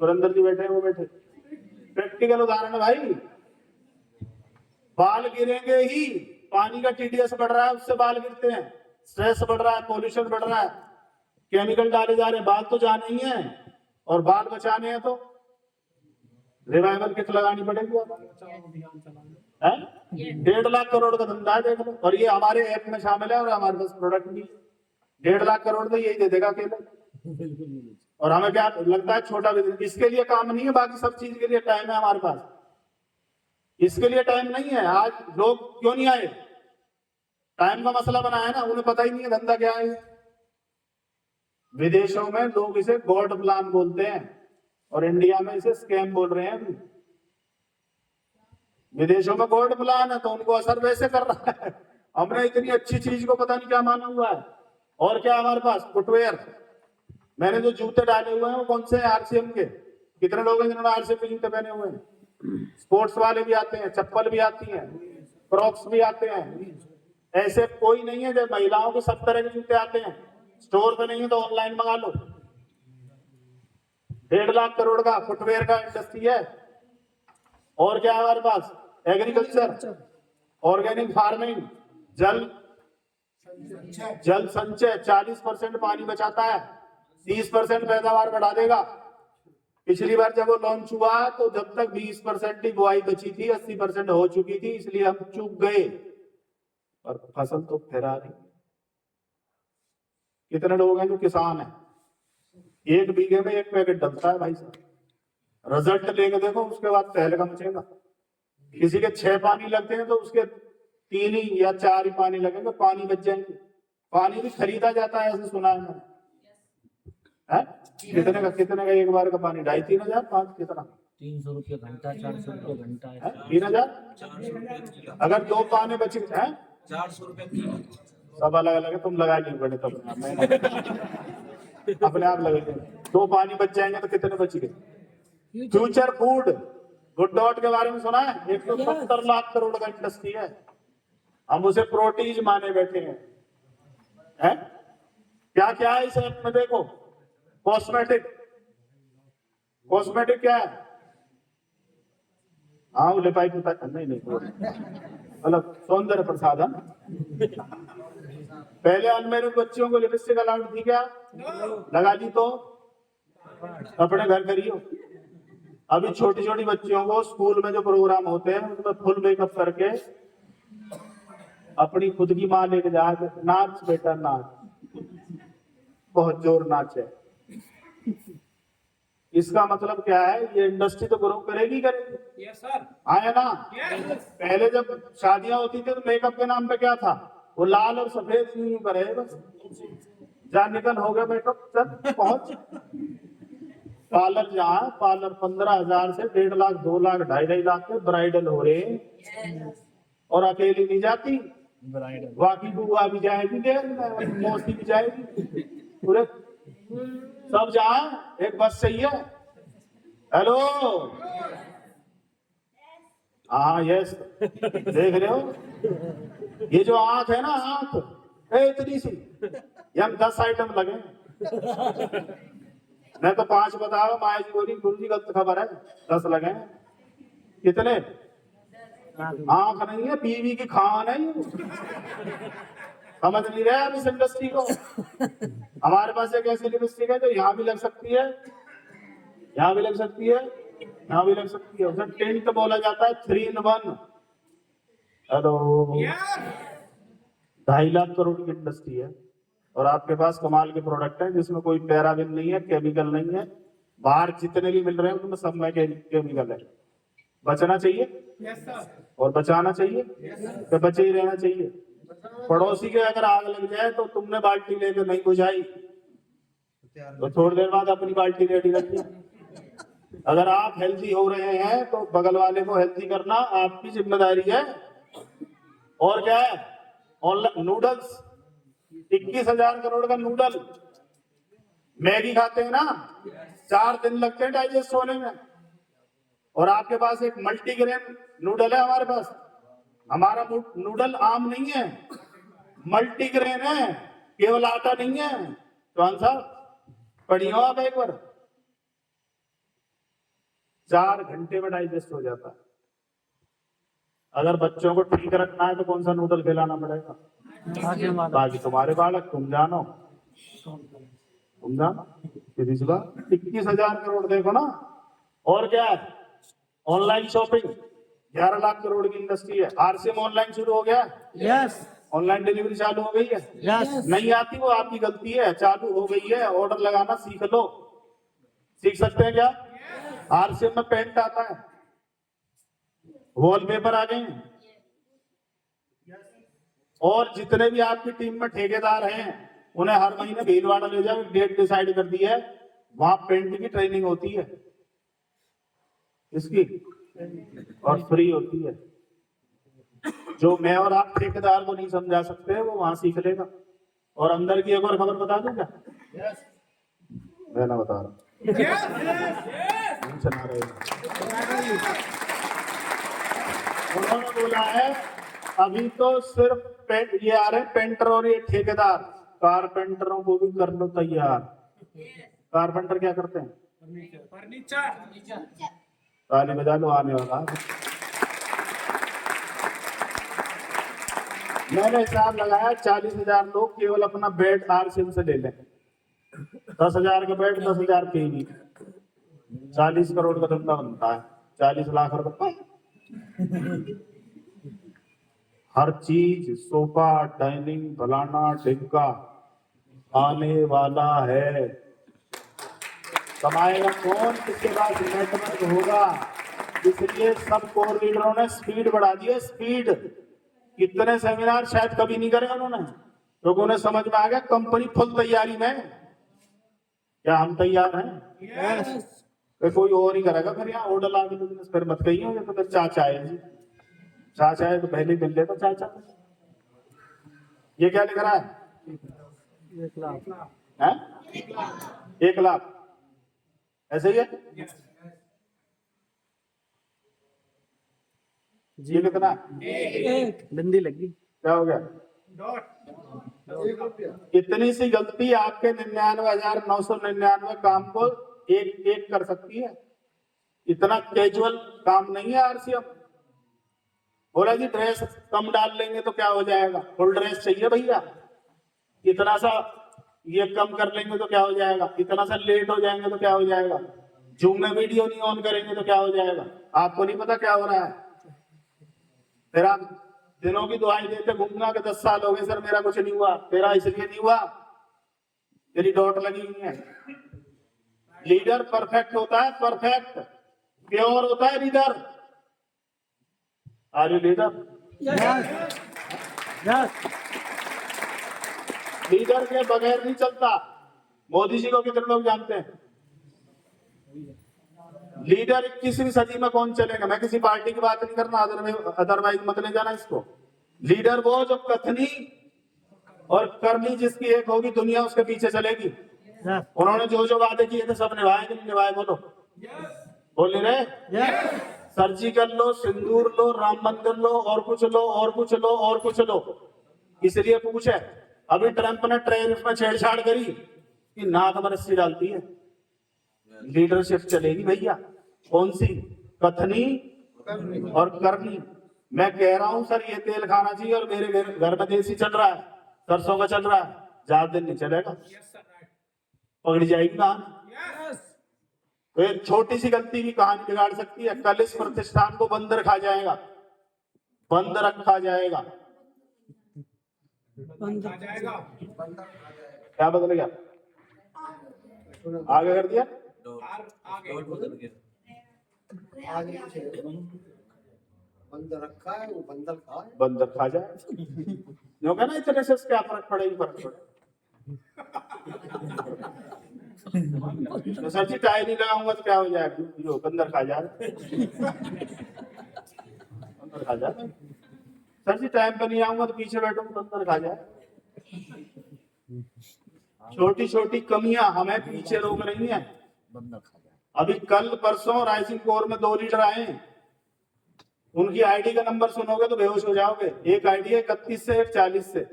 सुरेंद्र जी बैठे हैं, वो बैठे। प्रैक्टिकल उदाहरण है भाई। बाल गिरेंगे ही, पानी का टीडीएस बढ़ रहा है, उससे बाल गिरते हैं, स्ट्रेस बढ़ रहा है, पोल्यूशन बढ़ रहा है, केमिकल डाले जा रहे हैं, बाल तो जाने ही है। और बाल बचाने हैं तो रिवाइवल किट लगानी पड़ेगी। 1.5 लाख करोड़ का धंधा है, देख लो। और ये हमारे ऐप में शामिल है और हमारे पास प्रोडक्ट भी। 1.5 लाख करोड़ तो यही दे देगा अकेले। और हमें क्या लगता है छोटा बिजनेस इसके लिए काम नहीं है, बाकी सब चीज के लिए टाइम है हमारे पास, इसके लिए टाइम नहीं है। आज लोग क्यों नहीं आए? टाइम का मसला बना है ना, उन्हें पता ही नहीं है धंधा क्या है। विदेशों में लोग इसे गॉड प्लान बोलते हैं और इंडिया में इसे स्कैम बोल रहे हैं। विदेशों में गॉड प्लान है तो उनको असर वैसे कर रहा है। हमने इतनी अच्छी चीज को पता नहीं क्या माना हुआ है। और क्या हमारे पास फुटवेयर, मैंने जो जूते डाले हुए हैं वो कौन से हैं? आरसीएम के। कितने लोग हैं जिन्होंने आरसीएम के जूते पहने हुए हैं? स्पोर्ट्स वाले भी आते हैं, चप्पल भी आती है, क्रॉक्स भी आते हैं। ऐसे कोई नहीं है, जब महिलाओं के सब तरह के जूते आते हैं। स्टोर पे नहीं है तो ऑनलाइन मंगा लो। 1.5 लाख करोड़ का फुटवेयर का इंडस्ट्री है। और क्या है हमारे पास? एग्रीकल्चर, ऑर्गेनिक फार्मिंग, जल संचय 40% पानी बचाता है, 30% पैदावार बढ़ा देगा। पिछली बार जब वो लॉन्च हुआ तो जब तक 20% ही बुआई बची थी, 80% हो चुकी थी, इसलिए हम चूक गए। और फसल तो फैला रही। कितने लोग हैं जो किसान हैं? 1 बीघे में 1 पैकेट डलता है भाई साहब। रिजल्ट लेके देखो, उसके बाद तहलका मचेगा। किसी के 6 पानी लगते हैं तो उसके 3 ही या 4 ही पानी लगेंगे, पानी बच जाएंगे। पानी भी खरीदा जाता है, ऐसे सुना है मैंने। कितने का एक बार का पानी? 2,500-3 हजार, 5 कितना? 300 रुपये घंटा, 400 रुपये घंटा है। 3,000 अगर 2 पानी बचे हैं, 400 रुपये। सब अलग अलग है, तुम लगा नहीं गणित अपने आप लगेंगे। 2 पानी बच जाएंगे तो कितने बच गए? फ्यूचर फूड गुड डॉट के बारे में सुना है? 170 लाख करोड़ का इंडस्ट्री है। हम उसे प्रोटीज माने बैठे हैं। क्या क्या है इस ऐप में? देखो, कॉस्मेटिक क्या है? हाँ, लिपाई पुताई नहीं मतलब सौंदर्य प्रसाधन। पहले अनमैरिड बच्चियों को लिपस्टिक अलाउड थी क्या? लगा ली तो अपने घर करियो। अभी छोटी छोटी बच्चियों को स्कूल में जो प्रोग्राम होते हैं उसमें फुल मेकअप करके अपनी खुद की माँ लेके जा, नाच बेटा नाच, बहुत जोर नाच है। इसका मतलब क्या है? ये इंडस्ट्री तो ग्रो करेगी। Yes sir. आया ना? पहले जब शादियां होती थी तो मेकअप के नाम पे क्या था? वो लाल और सफेद यूं करे, बस जा निकल हो गया मेकअप, चल पहुंच। पार्लर जहाँ पार्लर 15,000 से 1.5 लाख, 2 लाख, 2.5 लाख के ब्राइडल हो रहे। और अकेली नहीं जाती, बाकी बुआ भी जाएगी, मौसी भी जाएगी, पूरे सब जहाँ एक बस चाहिए। हेलो, हाँ यस, देख रहे हो ये जो आंख है ना, आंख इतनी सी, हम 10 आइटम लगे। मैं तो 5 बताओ, माया जी बोली गुरु जी गलत खबर है, 10 लगे। कितने? आंख नहीं है, बीवी की खान है। समझ नहीं रहे आप इस इंडस्ट्री को। हमारे पास एक ऐसी लिपस्टिक है जो यहाँ भी लग सकती है, यहाँ भी लग सकती है, यहाँ भी लग सकती है। उसे टेंट बोला जाता है, 3 in 1। हेलो, 2.5 लाख करोड़ की इंडस्ट्री है और आपके पास कमाल के प्रोडक्ट हैं जिसमें कोई पैराबिन नहीं है, केमिकल नहीं है। बाहर जितने भी मिल रहे हैं उनमें सब में केमिकल है। बचना चाहिए और बचाना चाहिए, तो बचे ही रहना चाहिए। पड़ोसी के अगर आग लग जाए तो तुमने बाल्टी लेकर नहीं बुझाई तो थोड़ी देर बाद अपनी बाल्टी रेडी रखी। अगर आप हेल्दी हो रहे हैं तो बगल वाले को हेल्दी करना आपकी जिम्मेदारी है। और क्या है? ऑनलाइन नूडल्स, 21,000 करोड़ का नूडल। मैगी खाते हैं ना, 4 दिन लगते हैं डाइजेस्ट होने में। और आपके पास एक मल्टीग्रेन नूडल है। हमारे पास, हमारा नूडल आम नहीं है, मल्टीग्रेन है, केवल आटा नहीं है। कौन सा? पढ़ियो आप एक बार। 4 घंटे में डाइजेस्ट हो जाता है। अगर बच्चों को ठीक रखना है तो कौन सा नूडल खिलाना पड़ेगा? बाकी तुम्हारे बालक, तुम जानो। सीधी सी बात। 21,000 करोड़ देखो ना। और क्या है? ऑनलाइन शॉपिंग 11 लाख करोड़ की इंडस्ट्री है। आरसीएम ऑनलाइन शुरू हो गया। यस ऑनलाइन डिलीवरी चालू हो गई है। यस नहीं आती वो आपकी गलती है, चालू हो गई है। ऑर्डर लगाना सीख लो। सीख सकते हैं क्या? आरसीएम में पेंट आता है, वॉलपेपर आ गए हैं। और जितने भी आपकी टीम में ठेकेदार हैं उन्हें हर महीने भीलवाड़ा ले जाओ, डेट डिसाइड कर दी है, वहां पेंट की ट्रेनिंग होती है इसकी, और फ्री होती है। जो मैं और आप ठेकेदार को नहीं समझा सकते वो वहां सीख लेगा। और अंदर की एक और खबर बता दूं क्या? मैं ना बता रहा, नहीं सुना रहे। उन्होंने बोला है अभी तो सिर्फ ये आ रहे हैं पेंटर और ये ठेकेदार, कारपेंटरों को भी कर लो तैयार। कारपेंटर क्या करते हैं? फर्नीचर। ताली बजा लो, आने वाला है। मैंने हिसाब लगाया 40,000 लोग केवल अपना बेड आरसीएम से ले लें। 10,000 का बेड, 10,000 केवी, 40 करोड़ का धंधा बनता है। 40 लाख रुपए हर चीज, सोफा, डाइनिंग, फलाना ढिमका आने वाला है। कमाएगा कौन? किसके पास नेटवर्क होगा। इसलिए सब कोर लीडरों ने स्पीड बढ़ा दी है। स्पीड कितने सेमिनार शायद कभी नहीं करे उन्होंने, क्योंकि उन्हें समझ में आ गया कंपनी फुल तैयारी में। क्या हम तैयार हैं? फिर कोई और ही करेगा। फिर यहाँ ऑर्डर ला के बिजनेस फिर मत कहिए तो फिर चाचा है जी, चाचा है तो पहले मिल लेता चाचा। ये क्या लिख रहा है? 1 लाख है? 1 लाख ऐसे ही है जी। लिखना बिंदी लगी। क्या हो गया? इतनी सी गलती आपके 99,999 काम को एक एक कर सकती है। इतना कैजुअल काम नहीं है आरसीएम। बोला जी ड्रेस कम डाल लेंगे तो क्या हो जाएगा? फुल ड्रेस चाहिए भैया। इतना सा ये कम कर लेंगे तो क्या हो जाएगा? इतना सा लेट हो जाएंगे तो क्या हो जाएगा? जूम में वीडियो नहीं ऑन करेंगे तो क्या हो जाएगा? आपको नहीं पता क्या हो रहा है। फिर आप दिनों की दुआई देते घूमना कि 10 साल हो गए सर मेरा कुछ नहीं हुआ। तेरा इसलिए नहीं हुआ, तेरी डॉट लगी हुई है। लीडर परफेक्ट होता है, परफेक्ट प्योर होता है leader. Are you leader? Leader के बगैर नहीं चलता। मोदी जी को कितने लोग जानते हैं? लीडर 21वीं सदी में कौन चलेगा? मैं किसी पार्टी की बात नहीं करना, अदरवाइज मत ले जाना इसको। लीडर वो जो कथनी और करनी जिसकी एक होगी, दुनिया उसके पीछे चलेगी। उन्होंने जो जो वादे किए थे सब निभाए कि नहीं निभाए? बोलो, बोल नहीं रहे? सर्जिकल लो, सिंदूर लो, राम मंदिर लो, और कुछ लो, और कुछ लो, और कुछ लो। इसलिए पूछे अभी ट्रंप ने ट्रेरिफ में छेड़छाड़ करी कि नाक में रस्सी डालती है। लीडरशिप चलेगी भैया। कौन सी? कथनी और करनी। मैं कह रहा हूं सर ये तेल खाना चाहिए और मेरे घर में देसी चल रहा है, सरसों का चल रहा है, ज्यादा दिन नहीं चलेगा, पकड़ी जाएगी कहानी। तो एक छोटी सी गलती भी कहानी बिगाड़ सकती है। कल इस प्रतिष्ठान को बंद रखा जाएगा, बंद रखा जाएगा। क्या बदल गया? आगे कर दिया। बंद रखा है, वो बंदर खा है। बंदर खा जाए जो कहना इतने से क्या फर्क पड़ेगी? फर्क पड़े तो सर जी टाई नहीं लगाऊंगा तो क्या हो जाएगा? जो बंदर खा जाए, बंदर खा जाए। सर जी टाइम पे नहीं आऊंगा तो पीछे बैठूंगा, बंदर खा जाए। छोटी छोटी कमियां हमें पीछे रोक रही हैं। अभी कल परसों राइजिंग कोर में 2 लीडर आए, उनकी आईडी का नंबर सुनोगे तो बेहोश हो जाओगे। एक आईडी है 31 से, एक 40 से,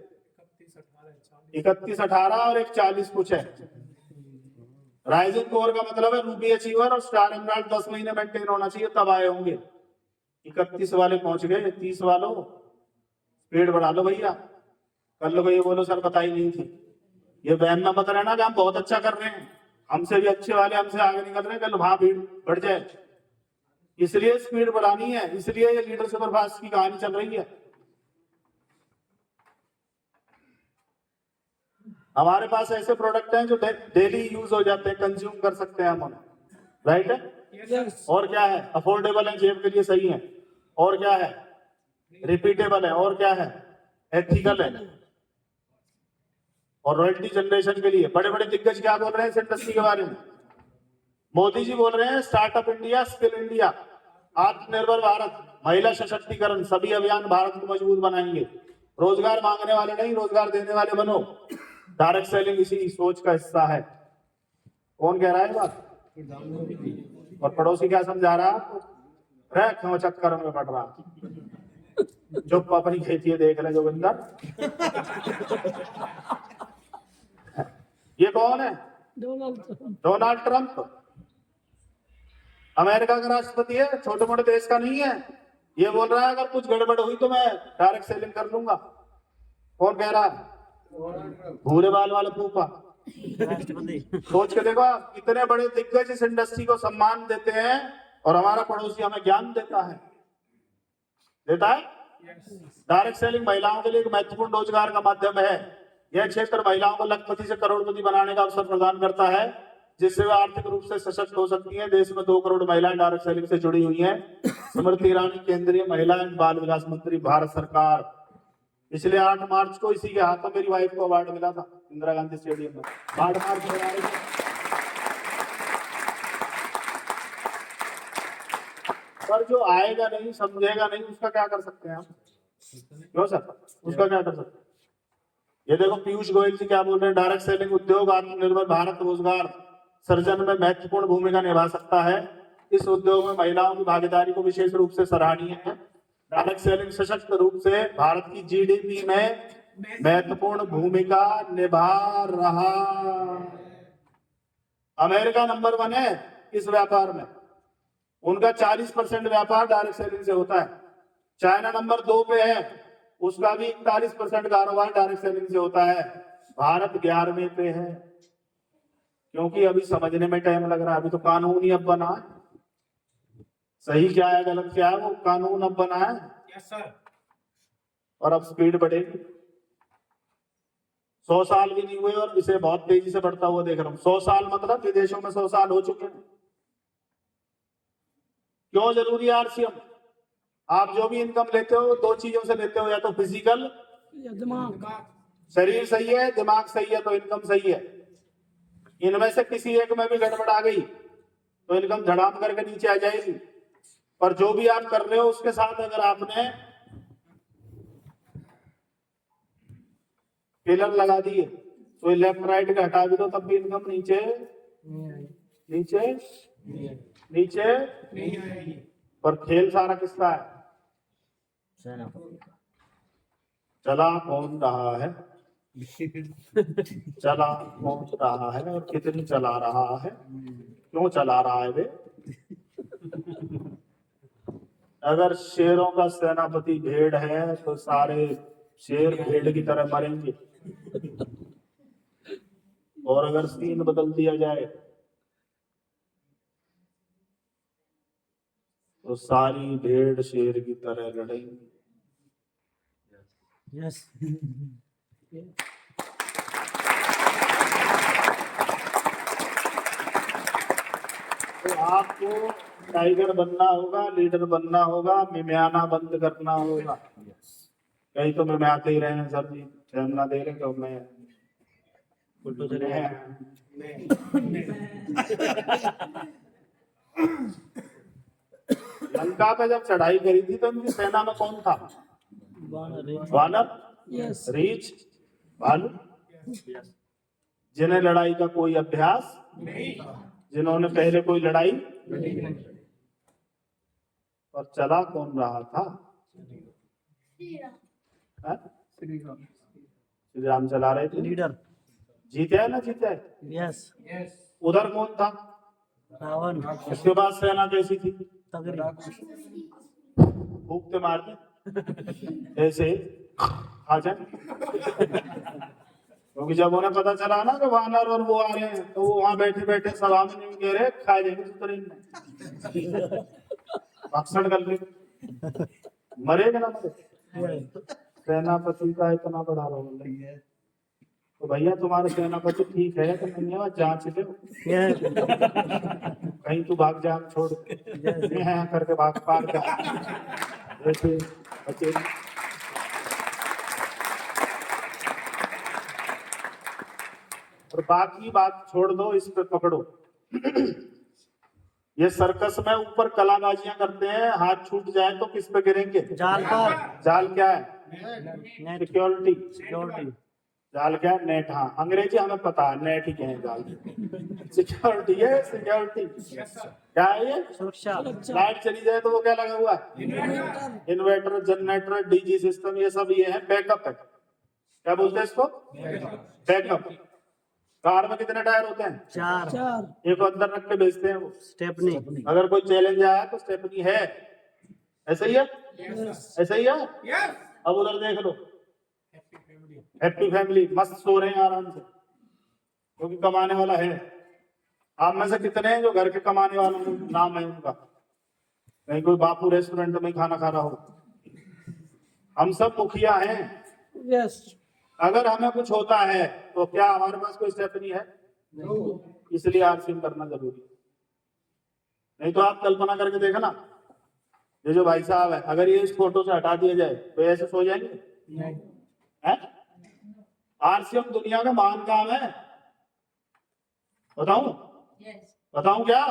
3118 और एक 40 कुछ है। राइजिंग कोर का मतलब है रूबी अचीवर और स्टार एमराल्ड 10 महीने मेंटेन होना चाहिए तब आए होंगे। 31 वाले पहुंच गए, 30 वालों स्पीड बढ़ा लो भैया। कल लोग ये बोलो सर बताई नहीं थी, ये बहन में मत रहना कि हम बहुत अच्छा कर रहे हैं, हमसे भी अच्छे वाले हमसे आगे निकल रहे हैं, कल वहां भीड़ बढ़ जाए। इसलिए स्पीड बढ़ानी है, इसलिए ये लीडर सुपरफास्ट की कहानी चल रही है। हमारे पास ऐसे प्रोडक्ट हैं जो डेली यूज हो जाते हैं, कंज्यूम कर सकते हैं हम उन्हें, राइट है। यस और क्या है, अफोर्डेबल है, जेब के लिए सही है। और क्या है, रिपीटेबल है। और क्या है, एथिकल है। और रॉयल्टी जनरेशन के लिए बड़े बड़े दिग्गज क्या बोल रहे हैं इस इंडस्ट्री के बारे में। मोदी जी बोल रहे हैं स्टार्टअप इंडिया, स्किल इंडिया, आत्मनिर्भर भारत, महिला सशक्तिकरण, सभी अभियान भारत को मजबूत बनाएंगे। रोजगार मांगने वाले नहीं, रोजगार देने वाले बनो। डायरेक्ट सेलिंग इसी सोच का हिस्सा है। कौन कह रहा है बात? और पड़ोसी क्या समझा रहा है? क्यों चक्कर में पड़ रहा, चुप अपनी खेती देख ले जोगिंदर। ये कौन है? डोनाल्ड ट्रंप, अमेरिका का राष्ट्रपति है, छोटे मोटे देश का नहीं है। ये बोल रहा है अगर कुछ गड़बड़ हुई तो मैं डायरेक्ट सेलिंग कर लूंगा। कौन कह रहा है? भूरे बाल वाला फूफा। सोच के देखो, इतने बड़े दिग्गज इस इंडस्ट्री को सम्मान देते हैं और हमारा पड़ोसी हमें ज्ञान देता है। डायरेक्ट सेलिंग महिलाओं के लिए एक महत्वपूर्ण रोजगार का माध्यम है। यह क्षेत्र महिलाओं को लखपति से करोड़पति बनाने का अवसर प्रदान करता है, जिससे वे आर्थिक रूप से सशक्त हो सकती हैं। देश में 2 करोड़ महिलाएं डायरेक्ट सेलिंग से जुड़ी हुई हैं। स्मृति ईरानी, केंद्रीय महिला एवं बाल विकास मंत्री, भारत सरकार। पिछले 8 मार्च को इसी के हाथों मेरी वाइफ को अवार्ड मिला था इंदिरा गांधी स्टेडियम में। 8 मार्च को। पर जो आएगा नहीं, समझेगा नहीं, उसका क्या कर सकते हैं हम? क्यों सर, उसका क्या कर सकते हैं? ये देखो पीयूष गोयल जी क्या बोल रहे हैं, डायरेक्ट सेलिंग उद्योग आत्मनिर्भर भारत रोजगार सर्जन में महत्वपूर्ण भूमिका निभा सकता है। इस उद्योग में महिलाओं की भागीदारी को विशेष रूप से सराहनीय है। डायरेक्ट सेलिंग सशक्त रूप से भारत की जीडीपी में महत्वपूर्ण भूमिका निभा रहा। अमेरिका नंबर 1 है इस व्यापार में, उनका 40% व्यापार डायरेक्ट सेलिंग से होता है। चाइना नंबर 2 पे है, उसका भी 41% कारोबार डायरेक्ट सेलिंग से होता है। भारत 11वें पे है, क्योंकि अभी समझने में टाइम लग रहा है। अभी तो कानून ही अब बना है, सही क्या है गलत क्या है वो कानून अब बना है। Yes sir. और अब स्पीड बढ़ेगी। 100 साल भी नहीं हुए और इसे बहुत तेजी से बढ़ता हुआ देख रहा हूं। 100 साल मतलब विदेशों में 100 साल हो चुके हैं। क्यों जरूरी है आरसीएम? आप जो भी इनकम लेते हो 2 चीजों से लेते हो, या तो फिजिकल, दिमाग, शरीर सही है, दिमाग सही है तो इनकम सही है। इनमें से किसी एक में भी गड़बड़ आ गई तो इनकम धड़ाम करके नीचे आ जाएगी। पर जो भी आप कर रहे हो उसके साथ अगर आपने पिलर लगा दिए तो लेफ्ट राइट के हटा भी दो तब भी इनकम नीचे नीचे नीचे। नहीं आएगी। पर खेल सारा किसका है? चला कौन रहा है, चला कौन रहा है और कितनी चला रहा है, क्यों चला रहा है वे? अगर शेरों का सेनापति भेड़ है तो सारे शेर भेड़ की तरह मरेंगे, और अगर सीन बदल दिया जाए तो सारी भेड़ शेर की तरह लड़ेंगी। यस तो आपको टाइगर बनना होगा, लीडर बनना होगा, मिमियाना बंद करना होगा। कहीं तो मिमियाते ही रहे हैं सर जी, ना दे रहे तो मैं लंका पे जब चढ़ाई करी थी तो इनकी सेना में कौन था? वानर, रीछ, भालू, जिन्हें लड़ाई का कोई अभ्यास नहीं। जिन्होंने पहले कोई लड़ाई और चला कौन रहा था? श्री राम चला रहे थे। लीडर। जीते है ना जीते है? Yes yes. उधर कौन था? रावण इसके बाद सेना कैसी थी? तगड़ी भूखते मारते ऐसे आ जाए। क्योंकि जब उन्हें पता चला ना कि वानर और वो आ रहे हैं, तो वो वहां बैठे बैठे सभा में नहीं कह रहे खा जाएंगे सुतरेंगे, भक्षण कर ले, मरेगा ना मरे। सेनापति का इतना बड़ा रोल नहीं है, तो भैया तुम्हारे सेनापति ठीक है कि नहीं है, जांच लो, कहीं तू भाग जा छोड़ ये है करके भाग पार का जैसे बच्चे। और बाकी बात छोड़ दो, इस पे पकड़ो। ये सर्कस में ऊपर कलाबाजियां करते हैं, हाथ छूट जाए तो किस पे गिरेंगे? जाल पर जाल क्या है? Net security. सिक्योरिटी जाल क्या है? नेट। हाँ, अंग्रेजी हमें पता है, नेट ही कहें जाल। सिक्योरिटी है, सिक्योरिटी क्या है ये? सुरक्षा लाइट चली जाए तो वो क्या लगा हुआ है? इन्वर्टर, जनरेटर, डीजी सिस्टम, ये सब ये है, बैकअप है। क्या बोलते हैं इसको? बैकअप। कार में कितने टायर होते हैं? 4 4 एक अंदर रख के बेचते हैं वो। स्टेपनी अगर कोई चैलेंज आया तो स्टेपनी है। ऐसा ही है? ऐसा ही है। अब उधर देख लो, हैप्पी फैमिली, मस्त सो रहे हैं आराम से, क्योंकि कमाने वाला है। आप में से कितने हैं जो घर के कमाने वालों में नाम है उनका? कहीं कोई बापू रेस्टोरेंट में खाना खा रहा हो? हम सब मुखिया हैं। यस अगर हमें कुछ होता है तो क्या हमारे पास कोई स्टेपनी है? इसलिए आरसीएम करना जरूरी है। नहीं तो आप कल्पना करके देखना, ये जो भाई साहब है, अगर ये इस फोटो से हटा दिया जाए तो ऐसे सो जाएंगे हैं? आरसीएम दुनिया का महान काम है। बताऊं? बताऊं क्या?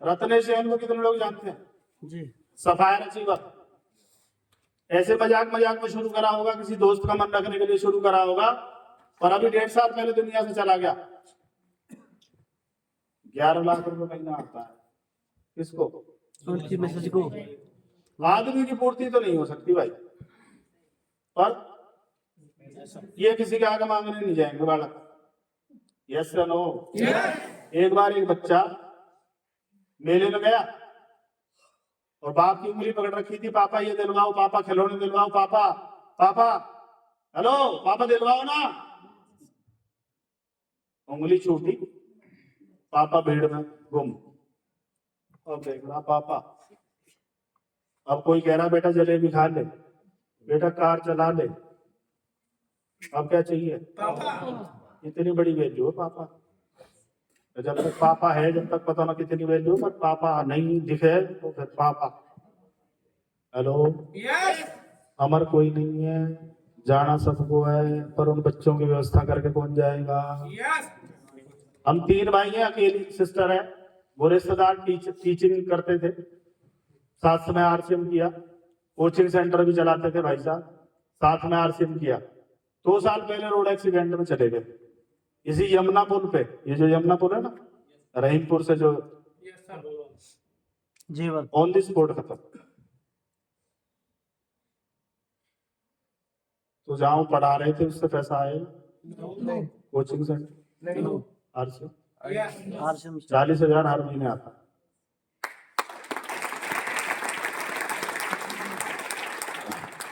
रत्नेश जैन को कितने लोग जानते हैं? जी सफायर अचीवर। ऐसे मजाक मजाक में शुरू करा होगा, किसी दोस्त का मन रखने के लिए शुरू करा होगा, और अभी 1.5 साल पहले दुनिया से चला गया। 11 लाख रुपए महीना आता है किसको? उनकी मैसेज को आदमी की पूर्ति तो नहीं हो सकती भाई, पर ये किसी के आगे मांगने नहीं जाएंगे बालक। यस या नो? एक बार एक बच्चा मेले में गया और बाप की उंगली पकड़ रखी थी, पापा ये दिलवाओ, पापा खिलौने दिलवाओ, पापा पापा, हेलो पापा दिलवाओ ना। उंगली छूटी, पापा भीड़ में गुम। अब देख रहा पापा, अब कोई कह रहा बेटा जलेबी खा ले, बेटा कार चला ले, अब क्या चाहिए? इतनी बड़ी वैल्यू है पापा। तो जब तक पापा है, जब तक पता ना कितनी वैल्यू, पर पापा नहीं दिखे तो फिर पापा। हेलो, अमर कोई नहीं है, जाना सबको है, पर उन बच्चों की व्यवस्था करके कौन जाएगा? हम 3 भाई हैं, अकेली सिस्टर है। वो रिश्तेदार टीचिंग करते थे, साथ में आरसीएम किया, कोचिंग सेंटर भी चलाते थे भाई साहब, साथ में आरसीएम किया। 2 साल पहले रोड एक्सीडेंट में चले गए, इसी यमुना पुल पे। ये जो यमुना पुल है ना, रहीमपुर से जो, जीवन ऑन द स्पॉट खत्म। तो जहां पढ़ा रहे थे उससे पैसा आएगा? कोचिंग सेंटर आरसीएम 40,000 हर महीने आता।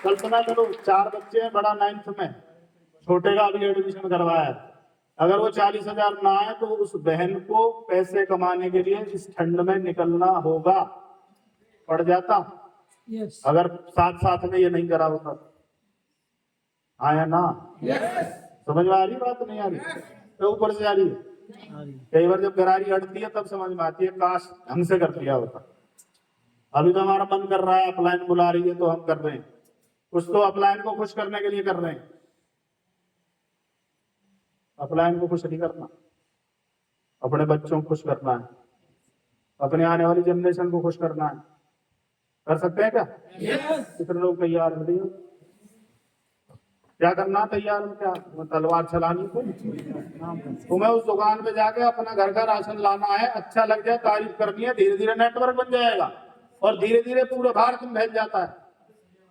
कल्पना करो, 4 बच्चे हैं, बड़ा 9th में, छोटे का अभी एडमिशन करवाया है। अगर वो 40,000 ना आए तो उस बहन को पैसे कमाने के लिए इस ठंड में निकलना होगा, पड़ जाता। यस अगर साथ साथ में ये नहीं करा होता। आया ना? समझ में आ रही बात? नहीं आ रही तो ऊपर से आ रही है। कई बार जब गरारी अड़ती है तब समझ में आती है, काश ढंग से कर दिया होता। अभी तो हमारा मन कर रहा है, अपलाइन बुला रही है तो हम कर रहे हैं, कुछ तो अपलाइन को खुश करने के लिए कर रहे हैं। अपलाइन को खुश नहीं करना, अपने बच्चों को खुश करना है, अपने आने वाली जनरेशन को खुश करना है। कर सकते हैं क्या? कितने लोग तैयार हो रही? क्या करना तैयार हो? क्या तलवार चलानी? तुम्हें उस दुकान पे जाके अपना घर का राशन लाना है, अच्छा लग जाए तारीफ करनी है, धीरे धीरे नेटवर्क बन जाएगा और धीरे धीरे पूरे भारत में भेज जाता है,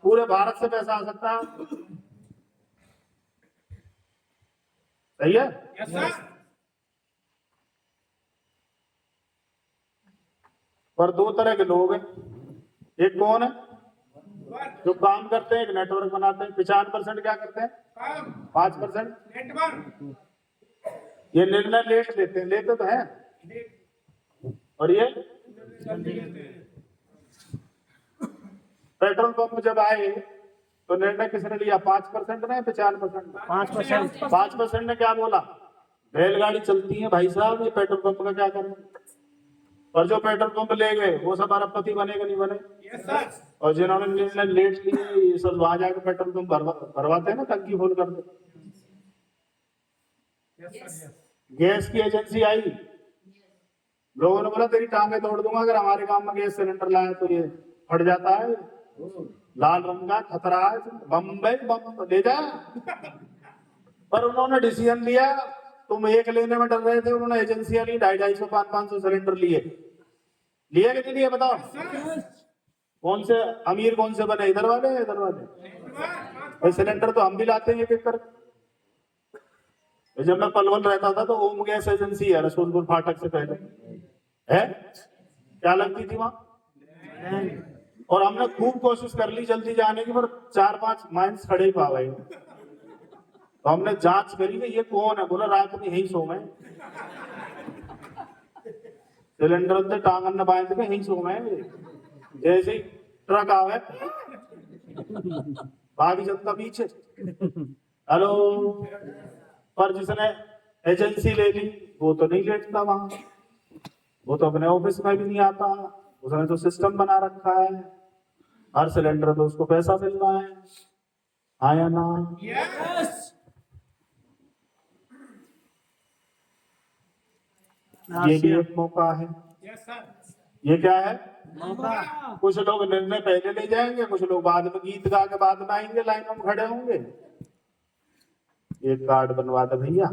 पूरे भारत से पैसा आ सकता है। सही है? पर दो तरह के लोग हैं। एक कौन है? जो काम करते हैं, एक नेटवर्क बनाते हैं। 95% क्या करते हैं? 5% ये निर्णय लेट लेते हैं, लेते तो हैं। और ये पेट्रोल पंप जब आए तो निर्णय किसने लिया? 5% ने 95%? 5%। 5% ने क्या बोला? रेलगाड़ी चलती है भाई साहब, ये पेट्रोल पंप का क्या करें? और जो पेट्रोल पंप ले गए वो सब अरबपति बनेगा नहीं बने? और जिन्होंने निर्णय लेट लिए ये सब वहां जाकर पेट्रोल पंप भरवाते हैं ना, टंकी फुल कर दे। गैस की एजेंसी आई, लोगों ने बोला तेरी टांगे तोड़ दूंगा अगर हमारे गांव में गैस सिलेंडर लाए तो ये फट जाता है, लाल रंग का खतरा है, बम्बई बम ले जा। पर उन्होंने डिसीजन लिया, तुम एक लेने में डर रहे थे, उन्होंने एजेंसियां ली 250-250, 500 सिलेंडर लिए कि नहीं लिए? बताओ कौन से अमीर कौन से बने, इधर वाले या इधर वाले? भाई सिलेंडर तो हम भी लाते हैं एक एक कर। जब मैं पलवल रहता था तो ओम गैस एजेंसी है रसूलपुर फाटक से पहले है, क्या लगती थी वहां। और हमने खूब कोशिश कर ली जल्दी जाने की, पर 4-5 माइल्स खड़े ही पा गए। तो हमने जांच करी कि ये कौन है, बोला रात में यही सो मैं, सिलेंडर से टांगन बांध के यही सो मैं। जैसे ही ट्रक आवे भागी जनता पीछे, हेलो। पर जिसने एजेंसी ले ली वो तो नहीं लेटता वहां, वो तो अपने ऑफिस में भी नहीं आता, उसने तो सिस्टम बना रखा है, हर सिलेंडर पे उसको पैसा मिल रहा है, आया ना? ये भी एक मौका है। ये क्या है? कुछ लोग निर्णय पहले ले जाएंगे, कुछ लोग बाद में गीत गा के बाद में आएंगे, लाइनों में खड़े होंगे। एक कार्ड बनवा दे भैया,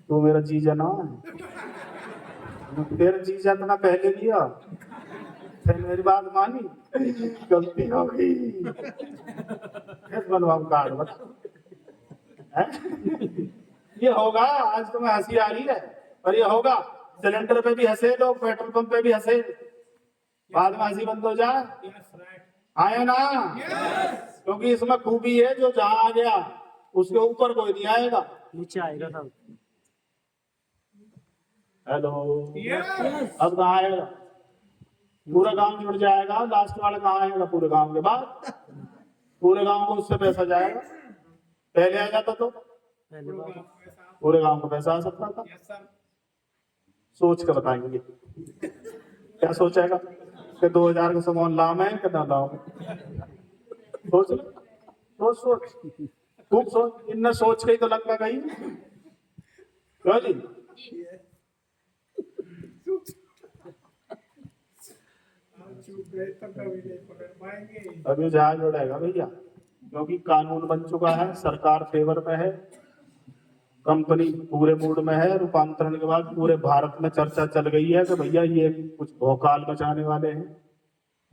तू मेरा जीजा ना है, तेरा जीजा इतना पहले लिया, फिर मेरी बात मानी, गलती हो गई, फिर बनवाऊं कार्ड, बता। ये होगा, आज तुम्हें हंसी आ रही है पर ये होगा। सिलेंडर पे भी हंसे लोग, पेट्रोल पंप पे भी हंसे, बाद में हंसी बंद हो जाए, आए ना? क्योंकि इसमें खूबी है, जो जहां आ गया उसके ऊपर कोई नहीं आएगा, नीचे आएगा सब। हेलो। अब कहाँ आएगा? पूरा गांव जुड़ जाएगा, लास्ट वाला कहाँ आएगा? पूरे गांव के बाद पूरे गांव को उससे पैसा जाएगा। पहले आ जाता तो पूरे गांव को पैसा आ सकता था। सोच के बताएंगे क्या सोचेगा कि 2000 का सामान लाम है कितना लाओ। सोच सोच सोच खूब सोच, इनने सोच के ही तो लंका गई। क्यों जी? अभी जहाज उड़ेगा भैया, क्योंकि कानून बन चुका है, सरकार फेवर में है, कंपनी पूरे मूड में है। रूपांतरण के बाद पूरे भारत में चर्चा चल गई है कि भैया ये कुछ भौकाल मचाने वाले हैं,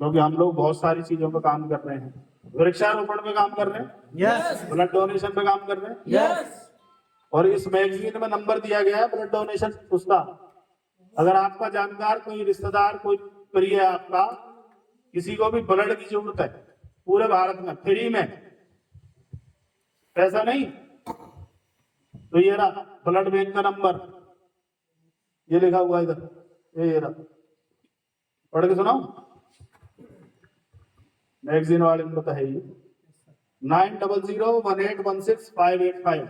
क्योंकि हम लोग बहुत सारी चीजों पे काम कर रहे हैं। वृक्षारोपण पे काम कर रहे हैं, यस। ब्लड डोनेशन पे काम कर रहे हैं, यस। और इस मैगजीन में नंबर दिया गया है ब्लड डोनेशन उसका। अगर आपका जानकार, कोई रिश्तेदार, कोई प्रिय आपका, किसी को भी ब्लड की जरूरत है, पूरे भारत में फ्री में, पैसा नहीं, तो ये रहा ब्लड बैंक का नंबर, ये लिखा हुआ इधर, ये रहा, पढ़ के सुनाओ। मैगजीन वाले में तो है ही 9001816585।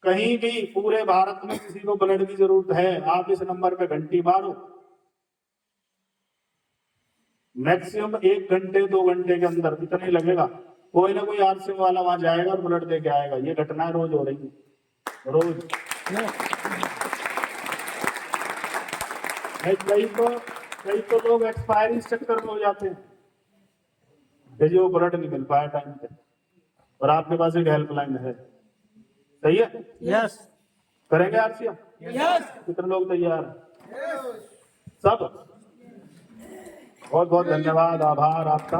कहीं भी पूरे भारत में किसी को ब्लड की जरूरत है, आप इस नंबर पे घंटी मारो, मैक्सिमम 1 घंटे 2 घंटे के अंदर इतना ही लगेगा, कोई ना कोई आरसीएम वाला वहां जाएगा और ब्लड दे के आएगा। ये घटनाएं रोज हो रही है, रोज। कई तो लोग एक्सपायरी चक्कर में हो जाते हैं कि वो ब्लड नहीं मिल पाया टाइम पे, और आपके पास एक हेल्पलाइन है, सही है? यस। करेंगे आरसीएम? यस। कितने लोग तैयार हैं? सब। बहुत बहुत धन्यवाद, आभार आपका।